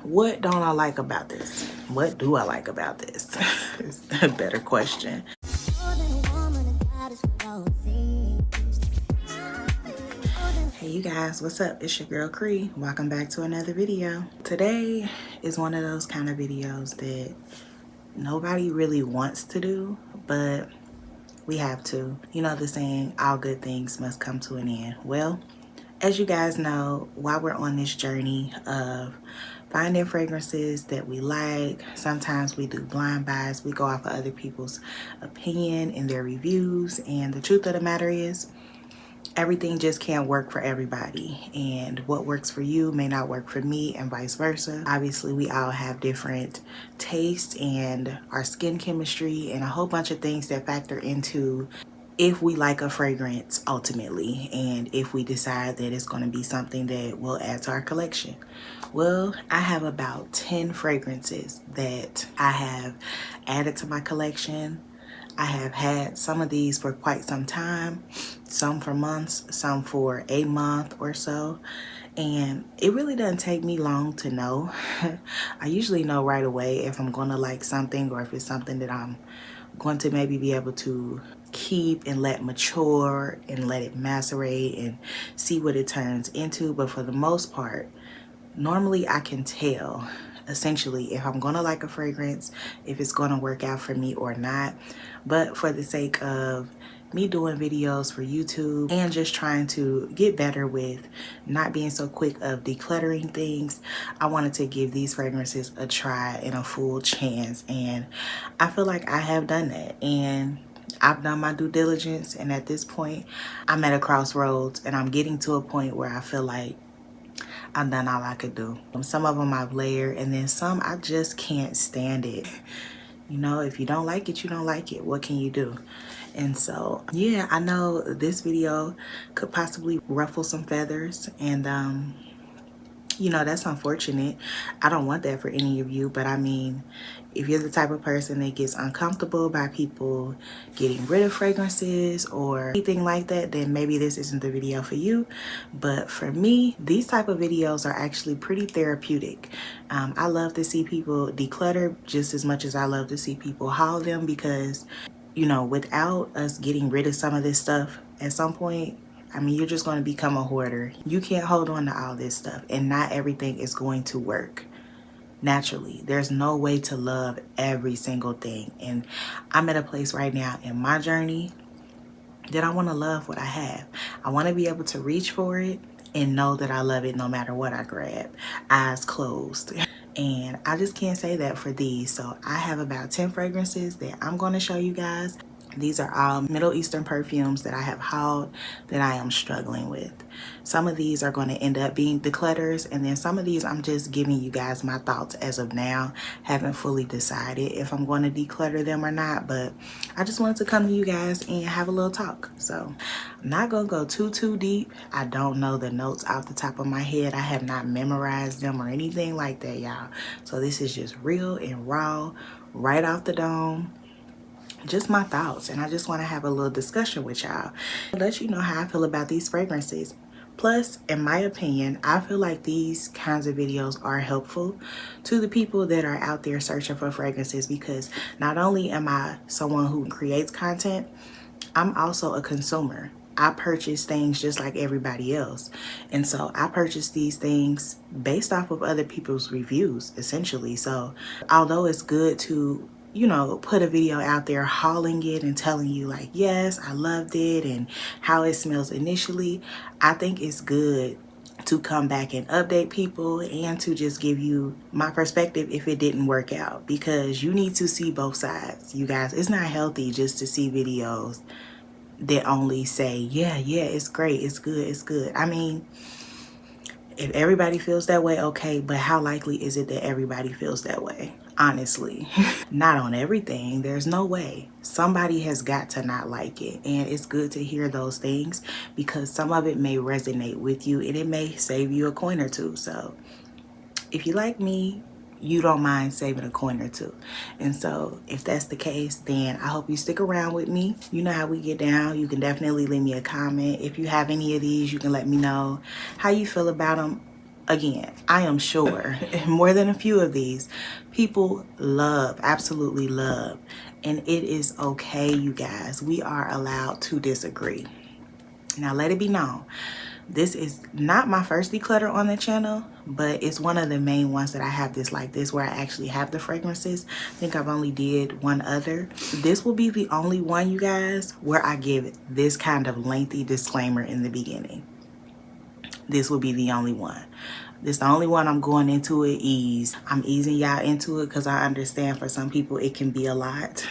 what don't I like about this? What do I like about this? It's a better question. Hey you guys, what's up? It's your girl Cree. Welcome back to another video. Today is one of those kind of videos that nobody really wants to do, but we have to. You know the saying, all good things must come to an end. Well, as you guys know, while we're on this journey of finding fragrances that we like, sometimes we do blind buys. We go off of other people's opinion and their reviews, and the truth of the matter is, everything just can't work for everybody, and what works for you may not work for me, and vice versa. Obviously, we all have different tastes and our skin chemistry and a whole bunch of things that factor into if we like a fragrance ultimately, and if we decide that it's going to be something that will add to our collection. Well, I have about 10 fragrances that I have added to my collection. I have had some of these for quite some time, some for months, some for a month or so, and it really doesn't take me long to know. I usually know right away if I'm going to like something, or if it's something that I'm going to maybe be able to keep and let mature and let it macerate and see what it turns into. But for the most part, normally I can tell essentially if I'm gonna like a fragrance, if it's gonna work out for me or not. But for the sake of me doing videos for YouTube and just trying to get better with not being so quick of decluttering things, I wanted to give these fragrances a try and a full chance, and I feel like I have done that, and I've done my due diligence, and at this point I'm at a crossroads, and I'm getting to a point where I feel like I've done all I could do. Some of them I've layered, and then some I just can't stand it. You know, if you don't like it, you don't like it. What can you do? And so, yeah, I know this video could possibly ruffle some feathers, and you know, that's unfortunate. I don't want that for any of you, but I mean, if you're the type of person that gets uncomfortable by people getting rid of fragrances or anything like that, then maybe this isn't the video for you. But for me, these type of videos are actually pretty therapeutic. I love to see people declutter just as much as I love to see people haul them, because, you know, without us getting rid of some of this stuff at some point, I mean, you're just going to become a hoarder. You can't hold on to all this stuff, and not everything is going to work naturally. There's no way to love every single thing, and I'm at a place right now in my journey that I want to love what I have. I want to be able to reach for it and know that I love it no matter what I grab, eyes closed. And I just can't say that for these. So I have about 10 fragrances that I'm going to show you guys. These are all Middle Eastern perfumes that I have hauled that I am struggling with. Some of these are going to end up being declutters, and then some of these I'm just giving you guys my thoughts as of now. Haven't fully decided if I'm going to declutter them or not, but I just wanted to come to you guys and have a little talk. So I'm not going to go too deep. I don't know the notes off the top of my head. I have not memorized them or anything like that, y'all. So this is just real and raw, right off the dome. Just my thoughts, and I just want to have a little discussion with y'all, let you know how I feel about these fragrances. Plus, in my opinion, I feel like these kinds of videos are helpful to the people that are out there searching for fragrances, because not only am I someone who creates content, I'm also a consumer. I purchase things just like everybody else, and so I purchase these things based off of other people's reviews, essentially. So although it's good to, you know, put a video out there hauling it and telling you like, yes, I loved it and how it smells initially, I think it's good to come back and update people and to just give you my perspective if it didn't work out, because you need to see both sides, you guys. It's not healthy just to see videos that only say, yeah, it's great, it's good, it's good. I mean, if everybody feels that way, okay, but how likely is it that everybody feels that way? Honestly, not on everything. There's no way. Somebody has got to not like it, and it's good to hear those things, because some of it may resonate with you and it may save you a coin or two. So if you like me, you don't mind saving a coin or two. And so if that's the case, then I hope you stick around with me. You know how we get down. You can definitely leave me a comment. If you have any of these, you can let me know how you feel about them. again, I am sure more than a few of these people love, absolutely love. And it is okay, you guys. We are allowed to disagree. Now, let it be known, this is not my first declutter on the channel, but it's one of the main ones that I have this like this, where I actually have the fragrances. I think I've only did one other. This will be the only one, you guys, where I give this kind of lengthy disclaimer in the beginning. This will be the only one. This the only one I'm going into it ease. I'm easing y'all into it because I understand for some people it can be a lot.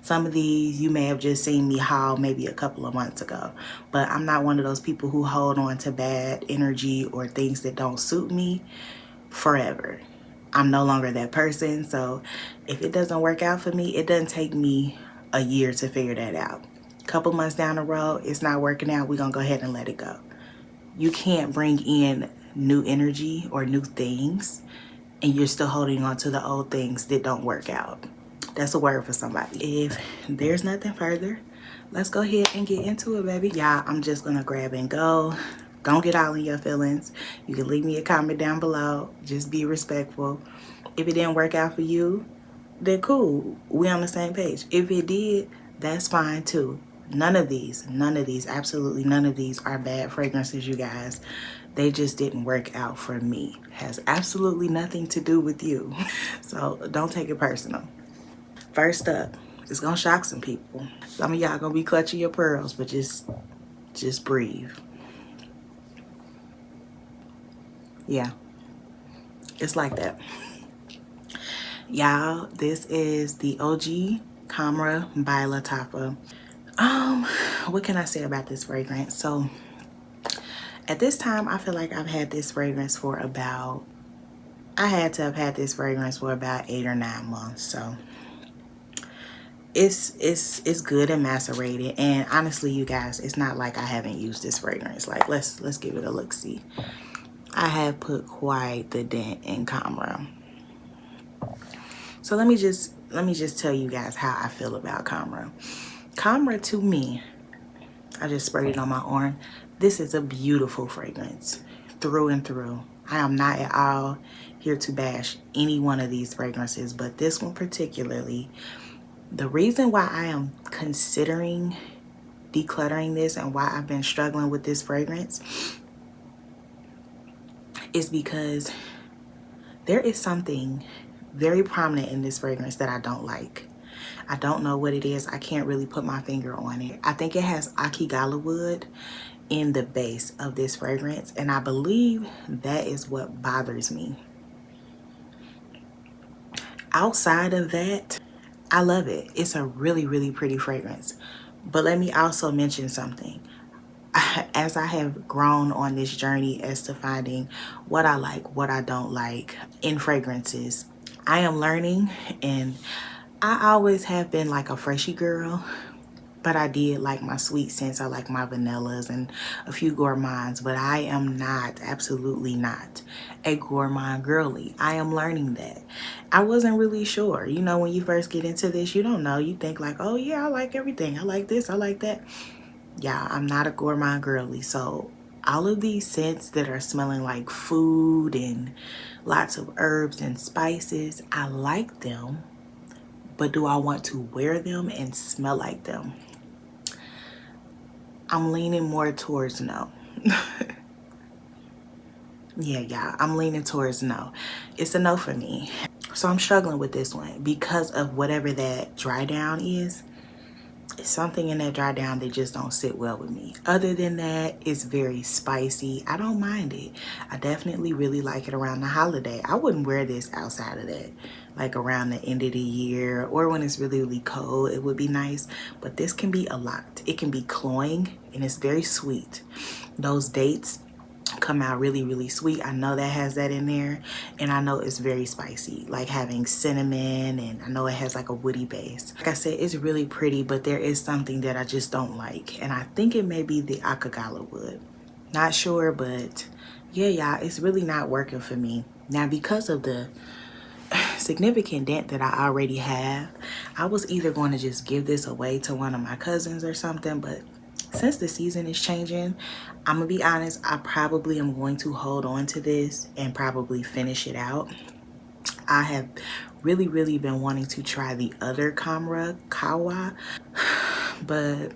Some of these you may have just seen me haul maybe a couple of months ago, but I'm not one of those people who hold on to bad energy or things that don't suit me forever. I'm no longer that person, so if it doesn't work out for me, it doesn't take me a year to figure that out. A couple months down the road, it's not working out, we're gonna go ahead and let it go. You can't bring in new energy or new things and you're still holding on to the old things that don't work out. That's a word for somebody. If there's nothing further, let's go ahead and get into it, baby. Y'all, I'm just gonna grab and go. Don't get all in your feelings. You can leave me a comment down below. Just be respectful. If it didn't work out for you, then cool, we on the same page. If it did, that's fine too. None of these, absolutely none of these are bad fragrances, you guys. They just didn't work out for me. Has absolutely nothing to do with you. So don't take it personal. First up, it's gonna shock some people. Some of y'all gonna be clutching your pearls, but just breathe. Yeah, it's like that. Y'all, this is the OG Alhamra Delila. What can I say about this fragrance? So at this time, I feel like I've had this fragrance for about, I had to have had this fragrance for about 8 or 9 months. So it's good and macerated. And honestly, you guys, it's not like I haven't used this fragrance. Like, let's give it a look see. I have put quite the dent in Alhamra. So let me just tell you guys how I feel about Alhamra. Alhamra, to me, I just sprayed it on my arm. This is a beautiful fragrance through and through. I am not at all here to bash any one of these fragrances, but this one particularly, the reason why I am considering decluttering this and why I've been struggling with this fragrance is because there is something very prominent in this fragrance that I don't like. I don't know what it is. I can't really put my finger on it. I think it has akigala wood in the base of this fragrance, and I believe that is what bothers me. Outside of that, I love it. It's a really, really pretty fragrance. But let me also mention something. As I have grown on this journey as to finding what I like, what I don't like in fragrances, I am learning, and I always have been like a freshy girl, but I did like my sweet scents. I like my vanillas and a few gourmands, but I am not, absolutely not a gourmand girly. I am learning that. I wasn't really sure. You know, when you first get into this, you don't know. You think like, oh yeah, I like everything. I like this, I like that. Yeah, I'm not a gourmand girly. So all of these scents that are smelling like food and lots of herbs and spices, I like them. But do I want to wear them and smell like them? I'm leaning more towards no. Yeah, I'm leaning towards no. It's a no for me. So I'm struggling with this one because of whatever that dry down is. It's something in that dry down that just don't sit well with me. Other than that, it's very spicy. I don't mind it. I definitely really like it around the holiday. I wouldn't wear this outside of that. Like around the end of the year or when it's really, really cold, it would be nice. But this can be a lot. It can be cloying and it's very sweet. Those dates come out really, really sweet. I know that has that in there, and I know it's very spicy, like having cinnamon, and I know it has like a woody base. Like I said, it's really pretty, but there is something that I just don't like, and I think it may be the akigala wood. Not sure, but yeah, y'all, it's really not working for me. Now, because of the significant dent that I already have, I was either going to just give this away to one of my cousins or something, but since the season is changing, I'm gonna be honest, I probably am going to hold on to this and probably finish it out. I have really been wanting to try the other Kawa, but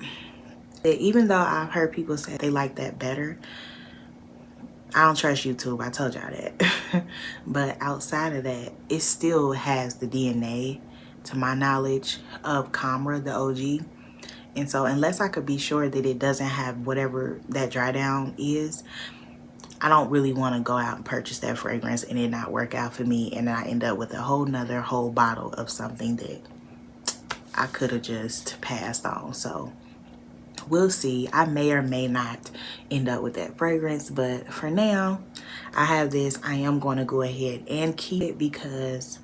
even though I've heard people say they like that better, I don't trust YouTube, I told y'all that. But outside of that, it still has the DNA, to my knowledge, of Kamra, the OG. And so unless I could be sure that it doesn't have whatever that dry down is, I don't really want to go out and purchase that fragrance and it not work out for me, and I end up with a whole bottle of something that I could have just passed on. So we'll see. I may or may not end up with that fragrance, but for now I have this. I am going to go ahead and keep it because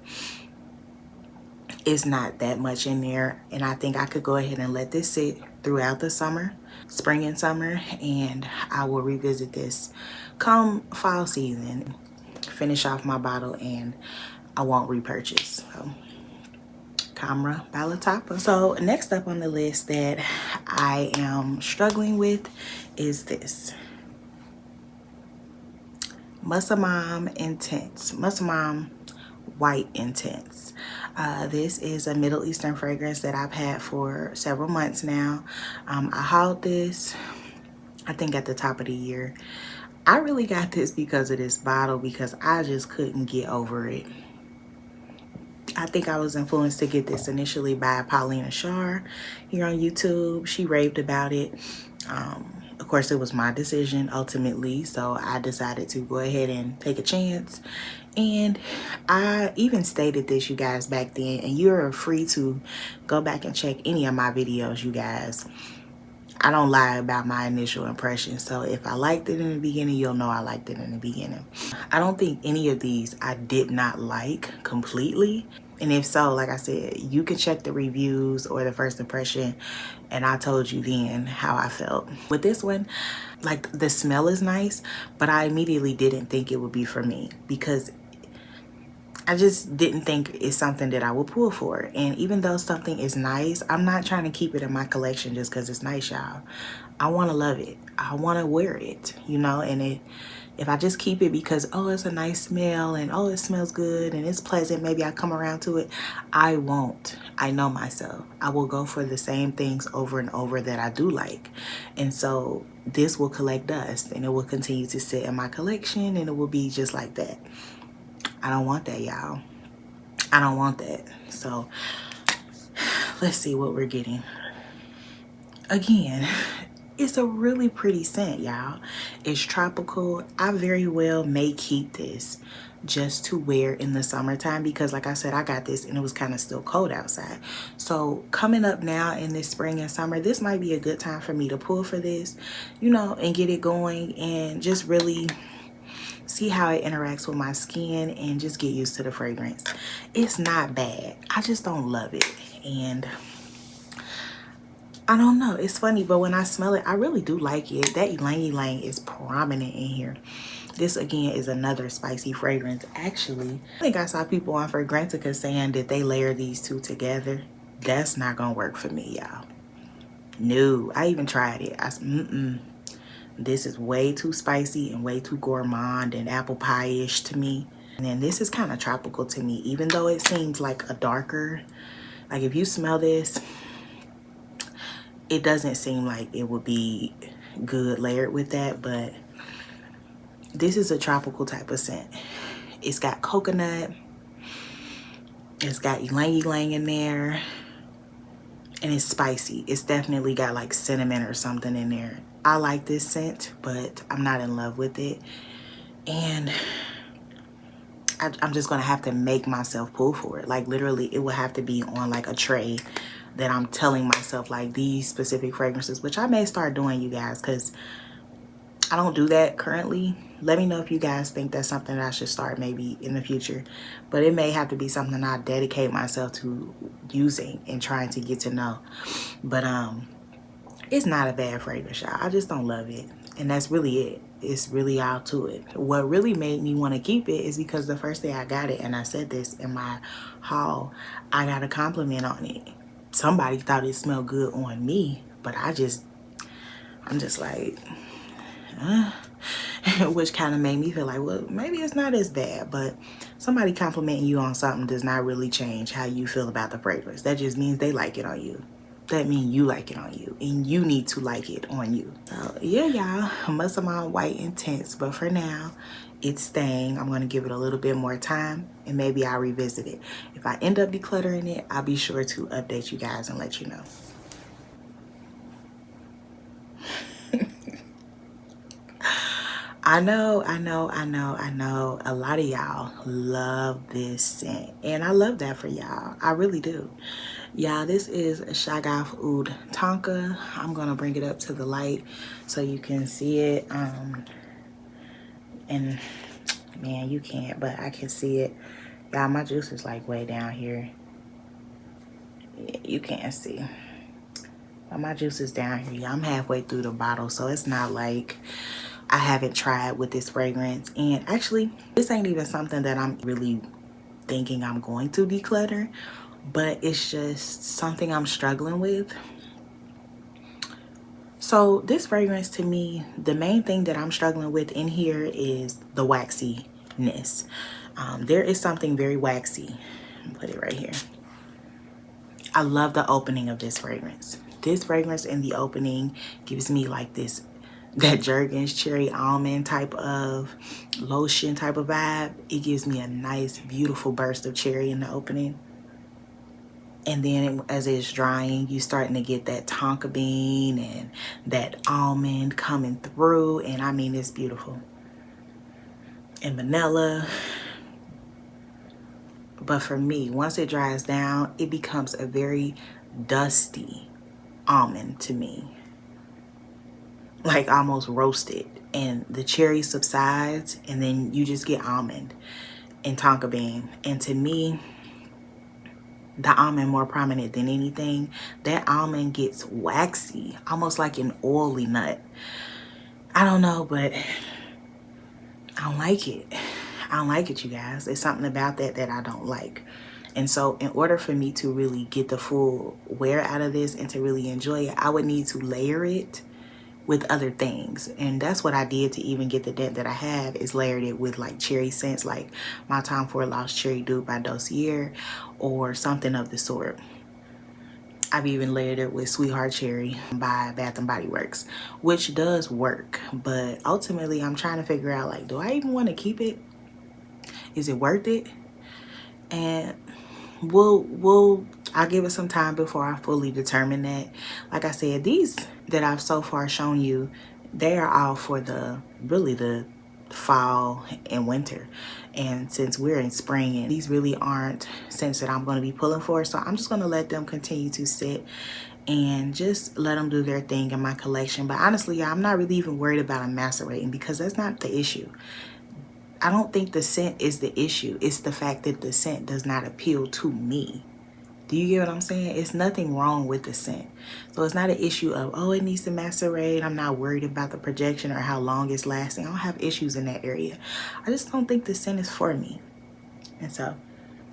it's not that much in there, and I think I could go ahead and let this sit throughout the summer, spring and summer, and I will revisit this come fall season, finish off my bottle, and I won't repurchase. So Kamra by Latapa. So next up on the list that I am struggling with is this Muscle Mom Intense, Muscle Mom White Intense. This is a Middle Eastern fragrance that I've had for several months now. I hauled this, I think, at the top of the year. I really got this because of this bottle, because I just couldn't get over it. I think I was influenced to get this initially by Paulina Shar here on YouTube. She raved about it. Of course, it was my decision ultimately, so I decided to go ahead and take a chance. And I even stated this, you guys, back then, and you're free to go back and check any of my videos, you guys. I don't lie about my initial impression, so if I liked it in the beginning, you'll know I liked it in the beginning. I don't think any of these I did not like completely, and if so, like I said, you can check the reviews or the first impression, and I told you then how I felt. With this one, like, the smell is nice, but I immediately didn't think it would be for me, because I just didn't think it's something that I would pull for. And even though something is nice, I'm not trying to keep it in my collection just because it's nice, y'all. I want to love it. I want to wear it, you know. And if I just keep it because, oh, it's a nice smell, and oh, it smells good and it's pleasant, maybe I come around to it, I won't. I know myself. I will go for the same things over and over that I do like. And so this will collect dust, and it will continue to sit in my collection, and it will be just like that. I don't want that, y'all. I don't want that. So let's see what we're getting. Again, it's a really pretty scent, y'all. It's tropical. I very well may keep this just to wear in the summertime, because like I said, I got this and it was kind of still cold outside. So coming up now in this spring and summer, this might be a good time for me to pull for this, you know, and get it going and just really see how it interacts with my skin and just get used to the fragrance. It's not bad. I just don't love it. And I don't know. It's funny, but when I smell it, I really do like it. That ylang ylang is prominent in here. This again is another spicy fragrance. Actually, I think I saw people on Fragrantica saying that they layer these two together. That's not gonna work for me, y'all. No, I even tried it. This is way too spicy and way too gourmand and apple pie-ish to me. And then this is kind of tropical to me, even though it seems like a darker, like if you smell this, it doesn't seem like it would be good layered with that, but this is a tropical type of scent. It's got coconut, it's got ylang ylang in there, and it's spicy. It's definitely got like cinnamon or something in there. I like this scent, but I'm not in love with it. And I'm just gonna have to make myself pull for it. Like literally, it will have to be on like a tray that I'm telling myself like these specific fragrances, which I may start doing, you guys, because I don't do that currently. Let me know if you guys think that's something that I should start maybe in the future. But it may have to be something I dedicate myself to using and trying to get to know. But it's not a bad fragrance, y'all. I just don't love it. And that's really it. It's really all to it. What really made me want to keep it is because the first day I got it, and I said this in my haul, I got a compliment on it. Somebody thought it smelled good on me, but I just I'm just like, which kind of made me feel like, well, maybe it's not as bad. But somebody complimenting you on something does not really change how you feel about the fragrance. That just means they like it on you. That means you like it on you, and you need to like it on you. So yeah, y'all, Muscle Mom White Intense, but for now it's staying. I'm going to give it a little bit more time, and maybe I'll revisit it. If I end up decluttering it, I'll be sure to update you guys and let you know. I know a lot of y'all love this scent, and I love that for y'all. I really do. Y'all, this is SHA Tonka. I'm gonna bring it up to the light so you can see it. And man, you can't, but I can see it. Y'all, my juice is like way down here. Yeah, you can't see. But my juice is down here. Yeah, I'm halfway through the bottle, so it's not like I haven't tried with this fragrance. And actually, this ain't even something that I'm really thinking I'm going to declutter, but it's just something I'm struggling with. So this fragrance, to me, the main thing that I'm struggling with in here is the waxiness. There is something very waxy. I'll put it right here. I love the opening of this fragrance. This fragrance in the opening gives me like this, that Jergens cherry almond type of lotion type of vibe. It gives me a nice, beautiful burst of cherry in the opening. And then as it's drying, you starting to get that tonka bean and that almond coming through. And I mean, it's beautiful. And vanilla. But for me, once it dries down, it becomes a very dusty almond to me. Like almost roasted. And the cherry subsides, and then you just get almond and tonka bean. And to me, the almond more prominent than anything. That almond gets waxy, almost like an oily nut. I don't know, but I don't like it. I don't like it, you guys. It's something about that that I don't like. And so in order for me to really get the full wear out of this and to really enjoy it, I would need to layer it with other things. And that's what I did to even get the dent that I have, is layered it with like cherry scents, like my Tom Ford Lost Cherry Dupe by Dossier or something of the sort. I've even layered it with Sweetheart Cherry by Bath and Body Works, which does work. But ultimately, I'm trying to figure out, like, do I even want to keep it? Is it worth it? And I'll give it some time before I fully determine that. Like I said, these that I've so far shown you, they are all for really the fall and winter. And since we're in spring, and these really aren't scents that I'm going to be pulling for, so I'm just going to let them continue to sit and just let them do their thing in my collection. But honestly, I'm not really even worried about them macerating, because that's not the issue. I don't think the scent is the issue. It's the fact that the scent does not appeal to me. Do you get what I'm saying? It's nothing wrong with the scent. So it's not an issue of, oh, it needs to macerate. I'm not worried about the projection or how long it's lasting. I don't have issues in that area. I just don't think the scent is for me. And so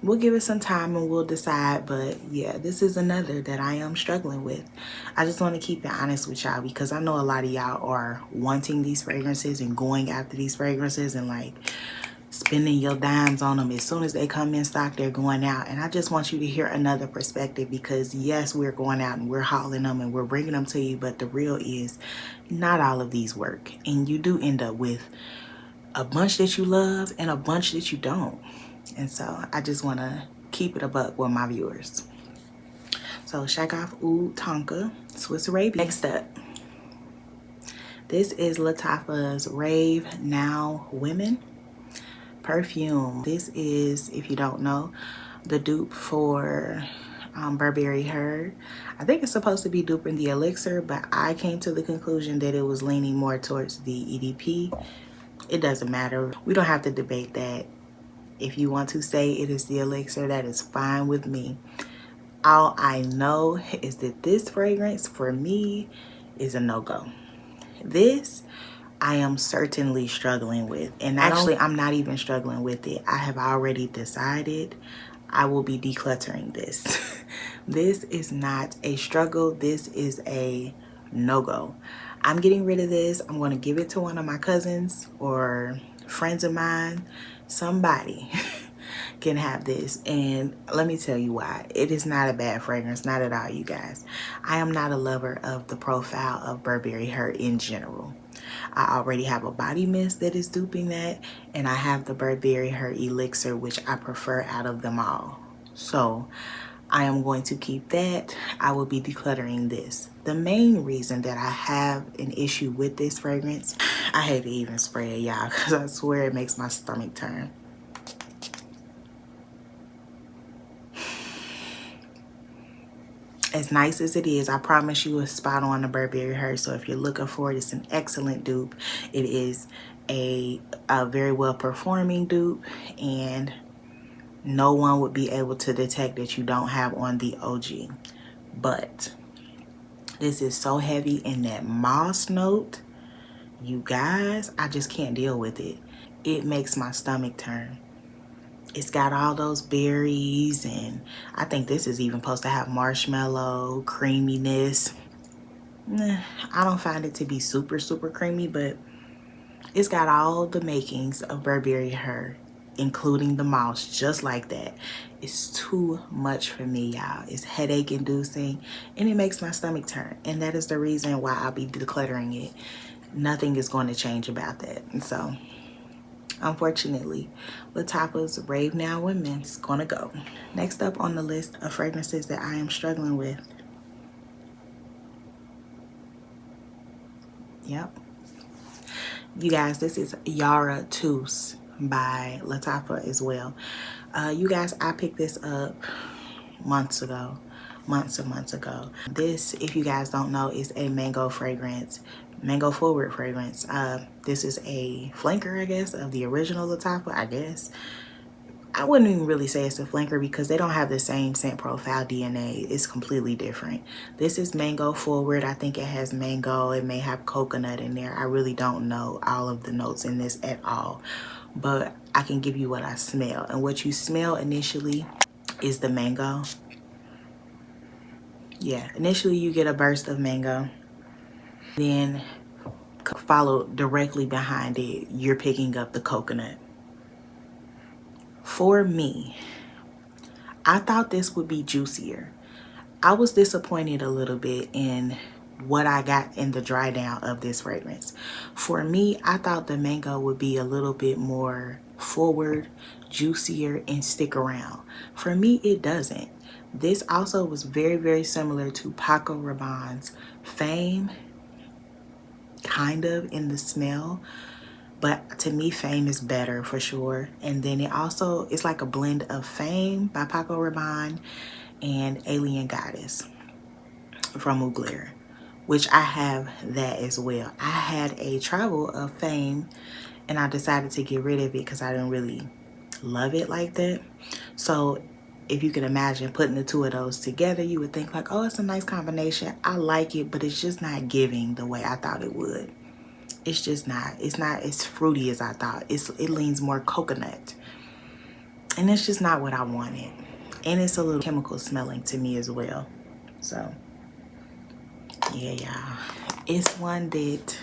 we'll give it some time and we'll decide. But yeah, this is another that I am struggling with. I just want to keep it honest with y'all, because I know a lot of y'all are wanting these fragrances and going after these fragrances and like spending your dimes on them. As soon as they come in stock, they're going out. And I just want you to hear another perspective, because yes, we're going out and we're hauling them and we're bringing them to you, but the real is not all of these work, and you do end up with a bunch that you love and a bunch that you don't. And so I just want to keep it a buck with my viewers. So SHA Tonka Swiss Arabia. Next up, this is LFAs Rave Now Women perfume. This is, if you don't know, the dupe for Burberry Her. I think it's supposed to be duping the elixir, but I came to the conclusion that it was leaning more towards the EDP. It doesn't matter. We don't have to debate that. If you want to say it is the elixir, that is fine with me. All I know is that this fragrance for me is a no-go. This I am certainly struggling with, and actually I'm not even struggling with it. I have already decided I will be decluttering this. This is not a struggle. This is a no-go. I'm getting rid of this. I'm going to give it to one of my cousins or friends of mine. Somebody can have this, and let me tell you why. It is not a bad fragrance, not at all, you guys. I am not a lover of the profile of Burberry Her in general. I already have a body mist that is duping that, and I have the Burberry Her elixir, which I prefer out of them all. So I am going to keep that. I will be decluttering this. The main reason that I have an issue with this fragrance, I hate to even spray it, y'all, because I swear it makes my stomach turn. As nice as it is, I promise you it's spot on the Burberry Her. So if you're looking for it, it's an excellent dupe. It is a very well performing dupe, and no one would be able to detect that you don't have on the OG. But this is so heavy in that moss note, you guys, I just can't deal with it. It makes my stomach turn. It's got all those berries, and I think this is even supposed to have marshmallow creaminess. I don't find it to be super creamy, but it's got all the makings of Burberry Her, including the moss, just like that. It's too much for me, y'all. It's headache inducing, and it makes my stomach turn, and that is the reason why I'll be decluttering it. Nothing is going to change about that. And so unfortunately, LFAs Rave Now Women's gonna go. Next up on the list of fragrances that I am struggling with. Yep. You guys, this is Yara Tous by LFA as well. You guys, I picked this up months and months ago. This, if you guys don't know, is a mango fragrance, mango forward fragrance. This is a flanker, I guess, of the original LFA, I guess. I wouldn't even really say it's a flanker because they don't have the same scent profile DNA. It's completely different. This is mango forward. I think it has mango. It may have coconut in there. I really don't know all of the notes in this at all, but I can give you what I smell. And what you smell initially is the mango. Yeah, initially you get a burst of mango, then followed directly behind it, you're picking up the coconut. For me, I thought this would be juicier. I was disappointed a little bit in what I got in the dry down of this fragrance. For me, I thought the mango would be a little bit more forward, juicier, and stick around. For me, it doesn't. This also was very similar to Paco Rabanne's Fame, kind of in the smell, but to me Fame is better for sure. And then it also, it's like a blend of Fame by Paco Rabanne and Alien Goddess from MUSLE, which I have that as well. I had a travel of Fame and I decided to get rid of it because I didn't really love it like that. So if you can imagine putting the two of those together, you would think like, oh, it's a nice combination. I like it, but it's just not giving the way I thought it would. It's just not. It's not as fruity as I thought. It leans more coconut. And it's just not what I wanted. And it's a little chemical smelling to me as well. So, yeah, y'all. It's one that,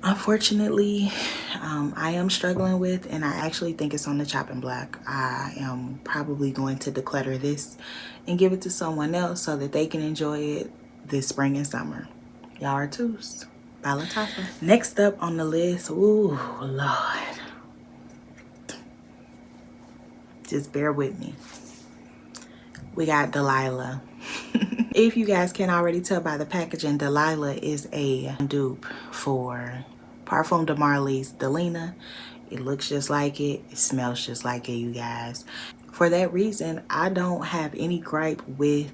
unfortunately, I am struggling with, and I actually think it's on the chopping block. I am probably going to declutter this and give it to someone else so that they can enjoy it this spring and summer. Yara Tous by LFA. Next up on the list, ooh, Lord. Just bear with me. We got Delila. If you guys can already tell by the packaging, Delila is a dupe for Parfum de Marly's Delina. It looks just like it. It smells just like it, you guys. For that reason, I don't have any gripe with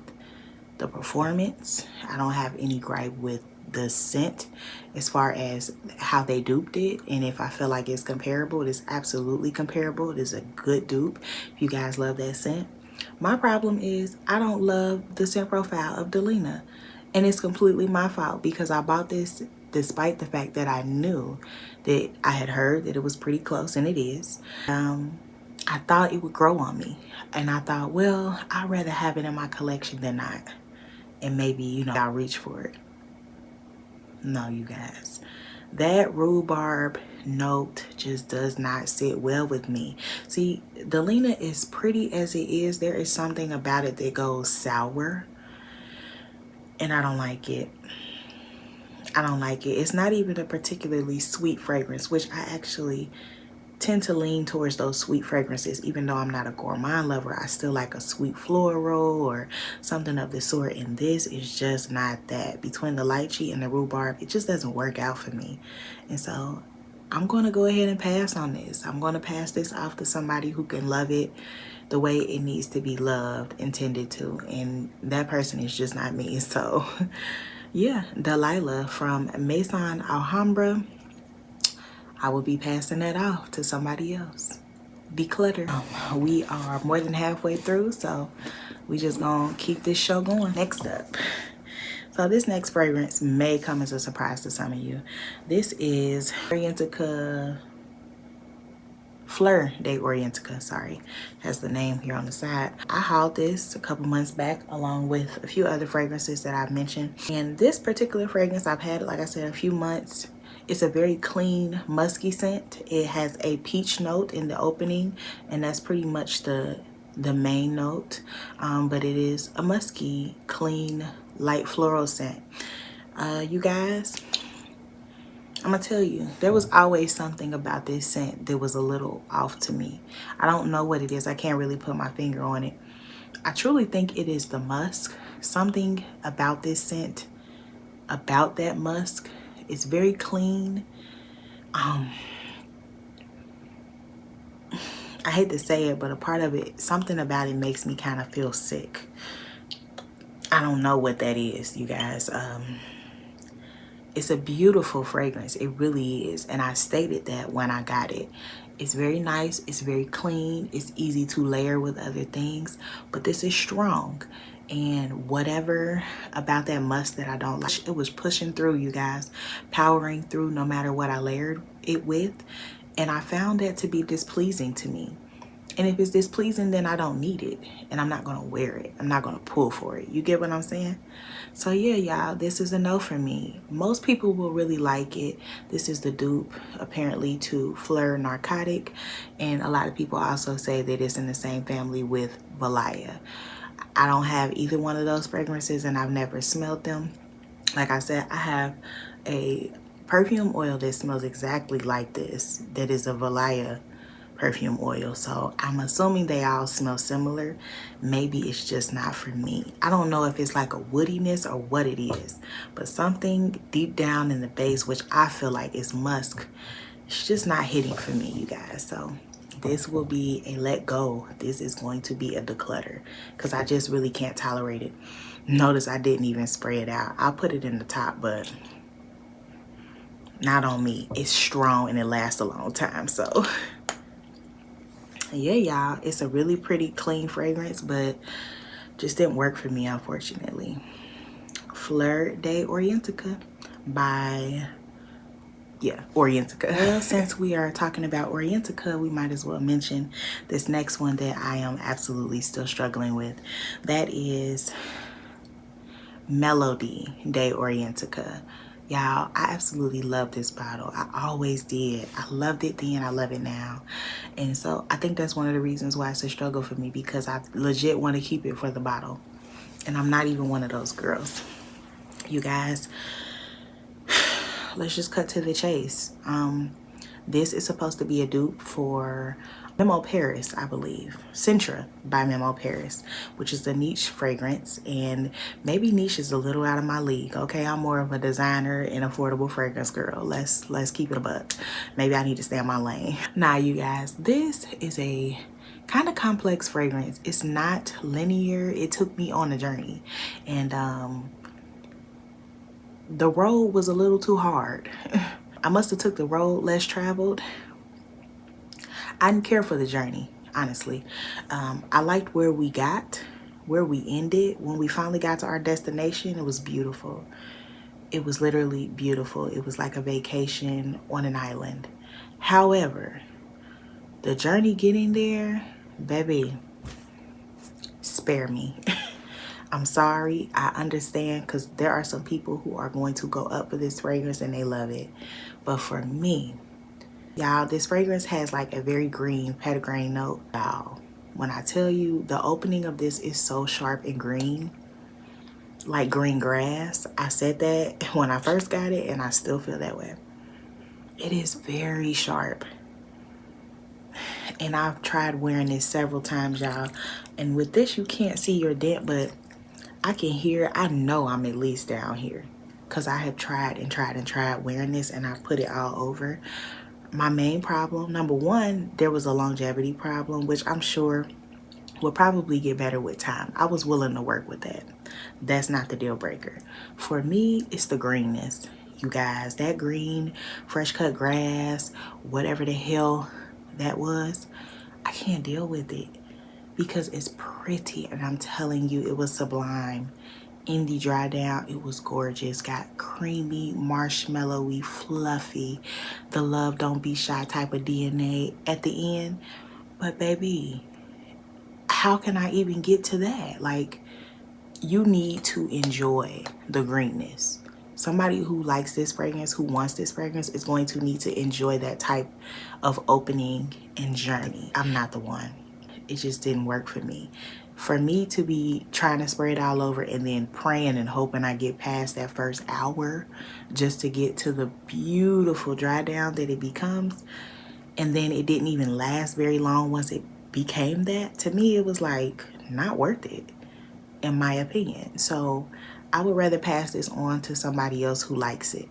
the performance. I don't have any gripe with the scent as far as how they duped it. And if I feel like it's comparable, it is absolutely comparable. It is a good dupe if you guys love that scent. My problem is I don't love the scent profile of Delina, and it's completely my fault because I bought this despite the fact that I knew that I had heard that it was pretty close, and it is. I thought it would grow on me, and I thought, well, I'd rather have it in my collection than not, and maybe, you know, I'll reach for it. No, you guys. That rhubarb note just does not sit well with me. See, Delina is pretty as it is. There is something about it that goes sour, and I don't like it. I don't like it. It's not even a particularly sweet fragrance, which I actually tend to lean towards those sweet fragrances. Even though I'm not a gourmand lover, I still like a sweet floral or something of the sort, and this is just not that. Between the lychee and the rhubarb, it just doesn't work out for me. And so I'm going to go ahead and pass on this. I'm going to pass this off to somebody who can love it the way it needs to be loved, intended to, and that person is just not me. So yeah, Delila from Maison Alhambra, I will be passing that off to somebody else. Declutter. We are more than halfway through, so we just gonna keep this show going. Next up, so this next fragrance may come as a surprise to some of you. This is Orientica Flur de Orientica, sorry, has the name here on the side. I hauled this a couple months back along with a few other fragrances that I've mentioned, and this particular fragrance I've had, like I said, a few months. It's a very clean, musky scent. It has a peach note in the opening, and that's pretty much the main note. But it is a musky, clean, light floral scent. You guys, I'm gonna tell you, there was always something about this scent that was a little off to me. I don't know what it is. I can't really put my finger on it. I truly think it is the musk. Something about this scent, about that musk. It's very clean. I hate to say it, but a part of it, something about it makes me kind of feel sick. I don't know what that is, you guys. It's a beautiful fragrance. It really is. And I stated that when I got it. It's very nice. It's very clean. It's easy to layer with other things. But this is strong. And whatever about that musk that I don't like, it was pushing through, you guys, powering through no matter what I layered it with. And I found that to be displeasing to me. And if it's displeasing, then I don't need it, and I'm not gonna wear it. I'm not gonna pull for it. You get what I'm saying? So yeah, y'all, this is a no for me. Most people will really like it. This is the dupe apparently to Fleur Narcotic, and a lot of people also say that it's in the same family with Valaya. I don't have either one of those fragrances, and I've never smelled them. Like I said, I have a perfume oil that smells exactly like this, that is a Valaya perfume oil, so I'm assuming they all smell similar. Maybe it's just not for me. I don't know if it's like a woodiness or what it is, but something deep down in the base, which I feel like is musk, it's just not hitting for me, you guys. So this will be a let go. This is going to be a declutter because I just really can't tolerate it. Notice I didn't even spray it out. I'll put it in the top, but not on me. It's strong and it lasts a long time, so yeah, y'all, it's a really pretty clean fragrance, but just didn't work for me, unfortunately. Fleur de Orientica by, yeah, Orientica. Well, since we are talking about Orientica, we might as well mention this next one that I am absolutely still struggling with. That is Melody de Orientica. Y'all, I absolutely love this bottle. I always did. I loved it then, I love it now. And so I think that's one of the reasons why it's a struggle for me, because I legit want to keep it for the bottle. And I'm not even one of those girls. You guys, let's just cut to the chase. This is supposed to be a dupe for Memo Paris, I believe. Centra by Memo Paris, which is a niche fragrance, and maybe niche is a little out of my league. Okay, I'm more of a designer and affordable fragrance girl. Let's keep it a buck. Maybe I need to stay in my lane. Nah, you guys, this is a kind of complex fragrance. It's not linear. It took me on a journey, and the road was a little too hard. I must have took the road less traveled. I didn't care for the journey, honestly. I liked where we ended. When we finally got to our destination, it was beautiful. It was literally beautiful. It was like a vacation on an island. However, the journey getting there, baby, spare me. I'm sorry, I understand, because there are some people who are going to go up for this fragrance and they love it. But for me, y'all, this fragrance has like a very green petitgrain note. Y'all, when I tell you the opening of this is so sharp and green, like green grass. I said that when I first got it and I still feel that way. It is very sharp. And I've tried wearing this several times, y'all. And with this, you can't see your dent, but I can hear, I know I'm at least down here. Because I have tried and tried and tried wearing this and I've put it all over. My main problem, number one, there was a longevity problem, which I'm sure will probably get better with time. I was willing to work with that. That's not the deal breaker. For me, it's the greenness. You guys, that green, fresh cut grass, whatever the hell that was, I can't deal with it because it's pretty, and I'm telling you, it was sublime. In the dry down, it was gorgeous. Got creamy, marshmallowy, fluffy, the love don't be shy type of DNA at the end. But baby, how can I even get to that? Like, you need to enjoy the greenness. Somebody who likes this fragrance, who wants this fragrance, is going to need to enjoy that type of opening and journey. I'm not the one. It just didn't work for me. For me to be trying to spray it all over and then praying and hoping I get past that first hour just to get to the beautiful dry down that it becomes, and then it didn't even last very long once it became that, to me it was like not worth it, in my opinion. So I would rather pass this on to somebody else who likes it.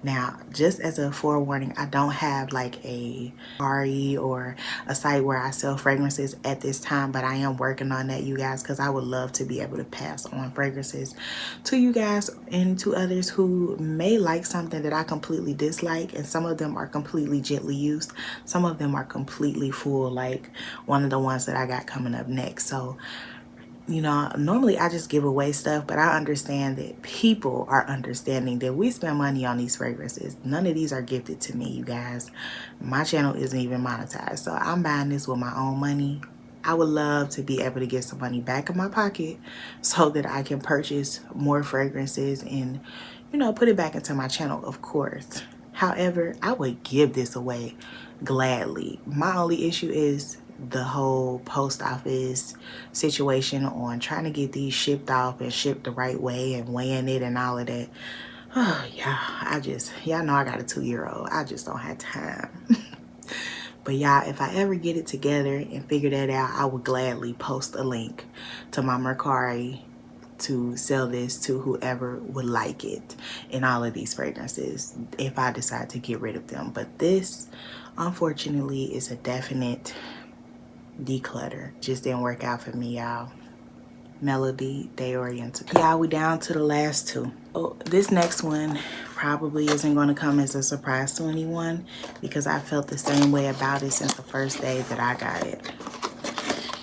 Now, just as a forewarning, I don't have like a RE or a site where I sell fragrances at this time, but I am working on that, you guys, because I would love to be able to pass on fragrances to you guys and to others who may like something that I completely dislike. And some of them are completely gently used. Some of them are completely full, like one of the ones that I got coming up next. So, you know, normally I just give away stuff, but I understand that people are understanding that we spend money on these fragrances. None of these are gifted to me, you guys. My channel isn't even monetized, so I'm buying this with my own money. I would love to be able to get some money back in my pocket so that I can purchase more fragrances and, you know, put it back into my channel, of course. However, I would give this away gladly. My only issue is the whole post office situation on trying to get these shipped off and shipped the right way and weighing it and all of that. Oh yeah, y'all know I got a 2-year-old. I just don't have time. But y'all, if I ever get it together and figure that out, I would gladly post a link to my Mercari to sell this to whoever would like it in all of these fragrances if I decide to get rid of them. But this, unfortunately, is a definite declutter. Just didn't work out for me, y'all. Melody de Orientica. Y'all, we down to the last two. Oh, this next one probably isn't going to come as a surprise to anyone because I felt the same way about it since the first day that I got it.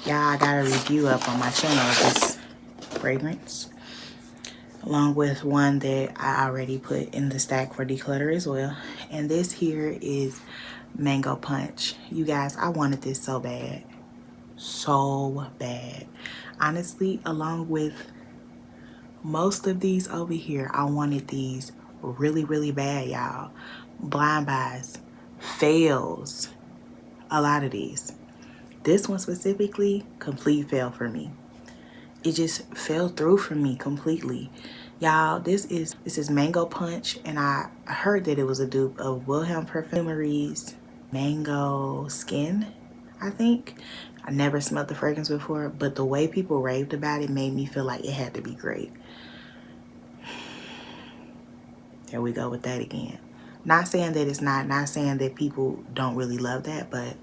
Y'all, I got a review up on my channel of this fragrance, along with one that I already put in the stack for declutter as well. And this here is Mango Punch. You guys, I wanted this so bad. So bad. Honestly, along with most of these over here, I wanted these really, really bad, y'all. Blind buys, fails, a lot of these. This one specifically, complete fail for me. It just fell through for me completely. Y'all, this is Mango Punch, and I heard that it was a dupe of Wilhelm Perfumery's Mango Skin, I think. I never smelled the fragrance before, but the way people raved about it made me feel like it had to be great. There we go with that again. Not saying that it's not saying that people don't really love that, but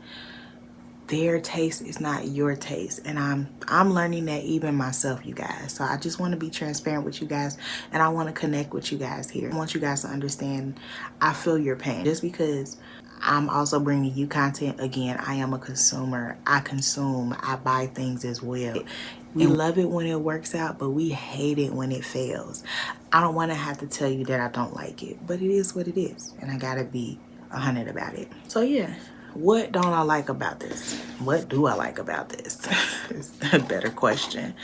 their taste is not your taste, and I'm learning that even myself, you guys. So I just want to be transparent with you guys, and I want to connect with you guys here. I want you guys to understand I feel your pain. Just because I'm also bringing you content, again, I am a consumer. I consume, I buy things as well. We love it when it works out, but we hate it when it fails. I don't want to have to tell you that I don't like it, but it is what it is, and I gotta be 100 about it. So yeah, what don't I like about this? What do I like about this? It's a better question.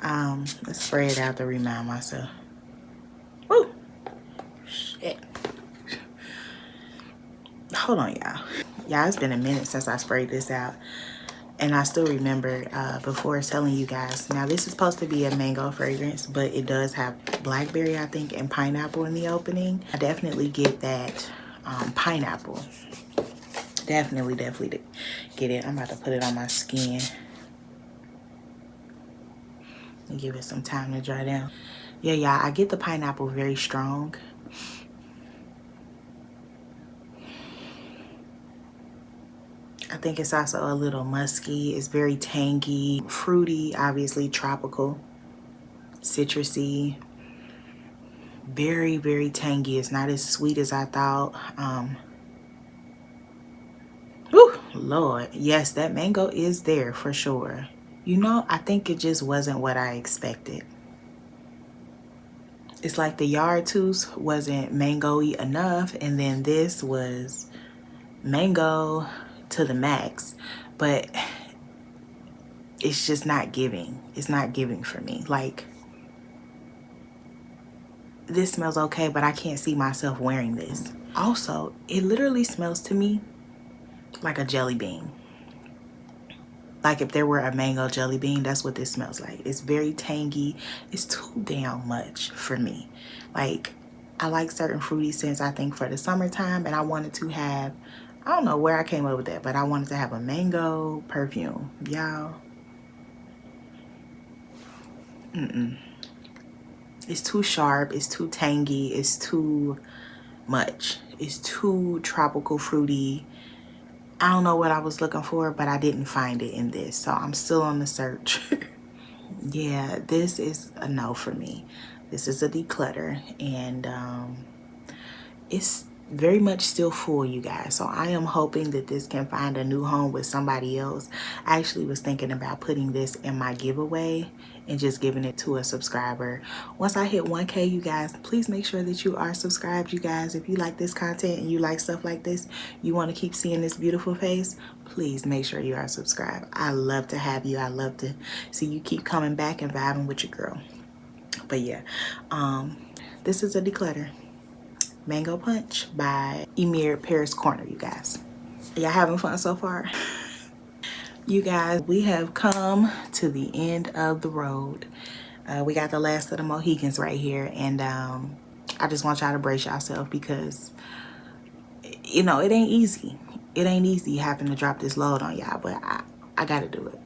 Let's spray it out to remind myself. Woo! Shit. Hold on, y'all. Y'all, it's been a minute since I sprayed this out. And I still remember before telling you guys, now this is supposed to be a mango fragrance, but it does have blackberry, I think, and pineapple in the opening. I definitely get that pineapple. Definitely get it. I'm about to put it on my skin. And give it some time to dry down. Yeah, y'all, I get the pineapple very strong. I think it's also a little musky. It's very tangy, fruity, obviously tropical, citrusy. Very, very tangy. It's not as sweet as I thought. Whew, Lord. Yes, that mango is there for sure. You know, I think it just wasn't what I expected. It's like the Yard Tooth wasn't mango-y enough, and then this was mango to the max, but it's just not giving. It's not giving for me. Like, this smells okay, but I can't see myself wearing this. Also, it literally smells to me like a jelly bean. Like if there were a mango jelly bean, that's what this smells like. It's very tangy. It's too damn much for me. Like, I like certain fruity scents, I think, for the summertime, and I wanted to have, I don't know where I came up with that, but I wanted to have a mango perfume. Y'all. It's too sharp. It's too tangy. It's too much. It's too tropical fruity. I don't know what I was looking for, but I didn't find it in this. So I'm still on the search. Yeah, this is a no for me. This is a declutter, and it's very much still full, you guys. So I am hoping that this can find a new home with somebody else. I actually was thinking about putting this in my giveaway and just giving it to a subscriber. Once I hit 1K, you guys, please make sure that you are subscribed, you guys. If you like this content and you like stuff like this, you want to keep seeing this beautiful face, please make sure you are subscribed. I love to have you. I love to see you keep coming back and vibing with your girl. But yeah, this is a declutter. Mango Punch by Emir Paris Corner, you guys. Y'all having fun so far? You guys, we have come to the end of the road. We got the last of the Mohicans right here, and I just want y'all to brace yourself because, you know, it ain't easy. It ain't easy having to drop this load on y'all, but I gotta do it.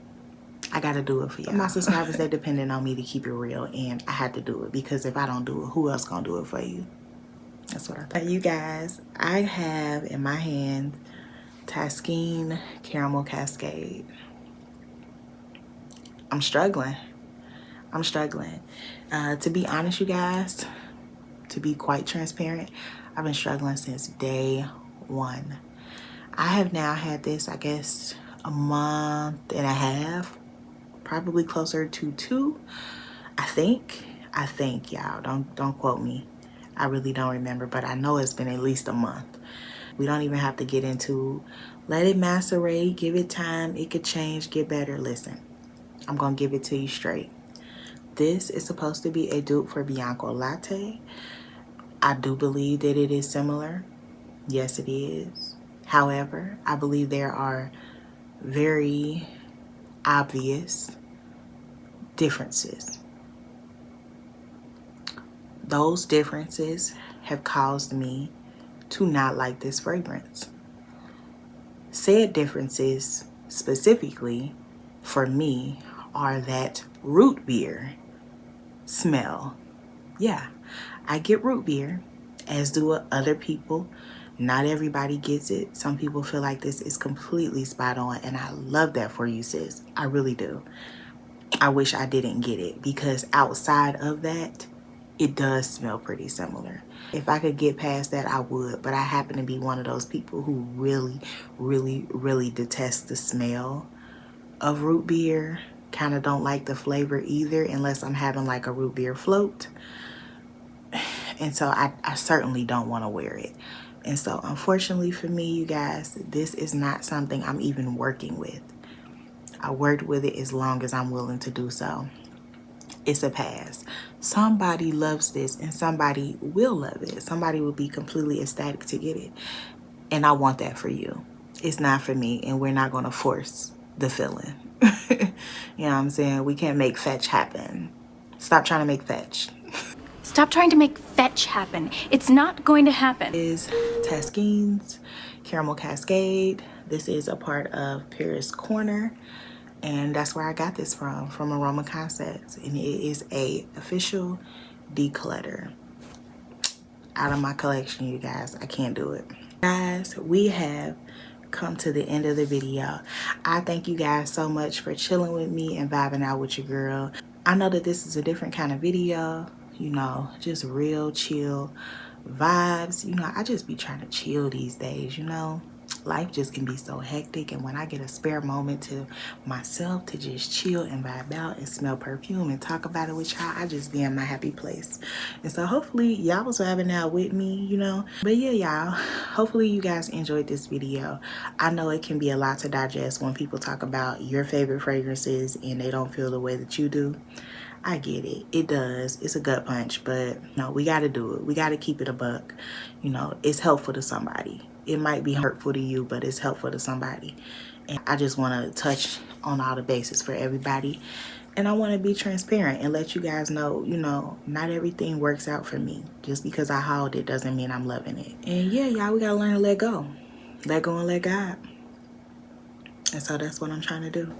I gotta do it for y'all. My subscribers, they're depending on me to keep it real, and I had to do it because if I don't do it, who else gonna do it for you? That's what I thought. You guys, I have in my hand Tas Caramel Cascade. I'm struggling. To be honest, you guys, to be quite transparent, I've been struggling since day one. I have now had this, I guess, a month and a half, probably closer to 2. I think, y'all, don't quote me. I really don't remember, but I know it's been at least a month. We don't even have to get into let it macerate, give it time, it could change, get better. Listen, I'm gonna give it to you straight. This is supposed to be a dupe for Bianco Latte. I do believe that it is similar. Yes, it is. However, I believe there are very obvious differences. Those differences have caused me to not like this fragrance. Said differences specifically for me are that root beer smell. Yeah, I get root beer, as do other people. Not everybody gets it. Some people feel like this is completely spot on, and I love that for you, sis. I really do. I wish I didn't get it because outside of that, it does smell pretty similar. If I could get past that, I would, but I happen to be one of those people who really detest the smell of root beer. Kind of don't like the flavor either unless I'm having like a root beer float. And so I certainly don't want to wear it. And so unfortunately for me, you guys, this is not something I'm even working with. I worked with it as long as I'm willing to do so. It's a pass. Somebody loves this and somebody will love it. Somebody will be completely ecstatic to get it. And I want that for you. It's not for me, and we're not going to force the feeling. You know what I'm saying? We can't make fetch happen. Stop trying to make fetch. Stop trying to make fetch happen. It's not going to happen. Is Tas Caramel Cascade. This is a part of Paris Corner, and that's where I got this from Aroma Concepts, and it is a official declutter out of my collection. You guys, I can't do it. Guys, we have come to the end of the video. I thank you guys so much for chilling with me and vibing out with your girl. I know that this is a different kind of video, you know, just real chill vibes. You know, I just be trying to chill these days, you know. Life just can be so hectic, and when I get a spare moment to myself to just chill and vibe out and smell perfume and talk about it with y'all, I just be in my happy place. And so hopefully y'all was vibing out with me, you know. But yeah, y'all, hopefully you guys enjoyed this video. I know it can be a lot to digest when people talk about your favorite fragrances and they don't feel the way that you do. I get it. It does. It's a gut punch, but no, we got to do it. We got to keep it a buck. You know, it's helpful to somebody. It might be hurtful to you, but it's helpful to somebody. And I just want to touch on all the bases for everybody. And I want to be transparent and let you guys know, you know, not everything works out for me. Just because I hauled it doesn't mean I'm loving it. And yeah, y'all, we got to learn to let go. Let go and let God. And so that's what I'm trying to do.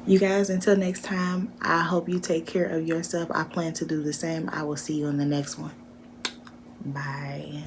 You guys, until next time, I hope you take care of yourself. I plan to do the same. I will see you in the next one. Bye.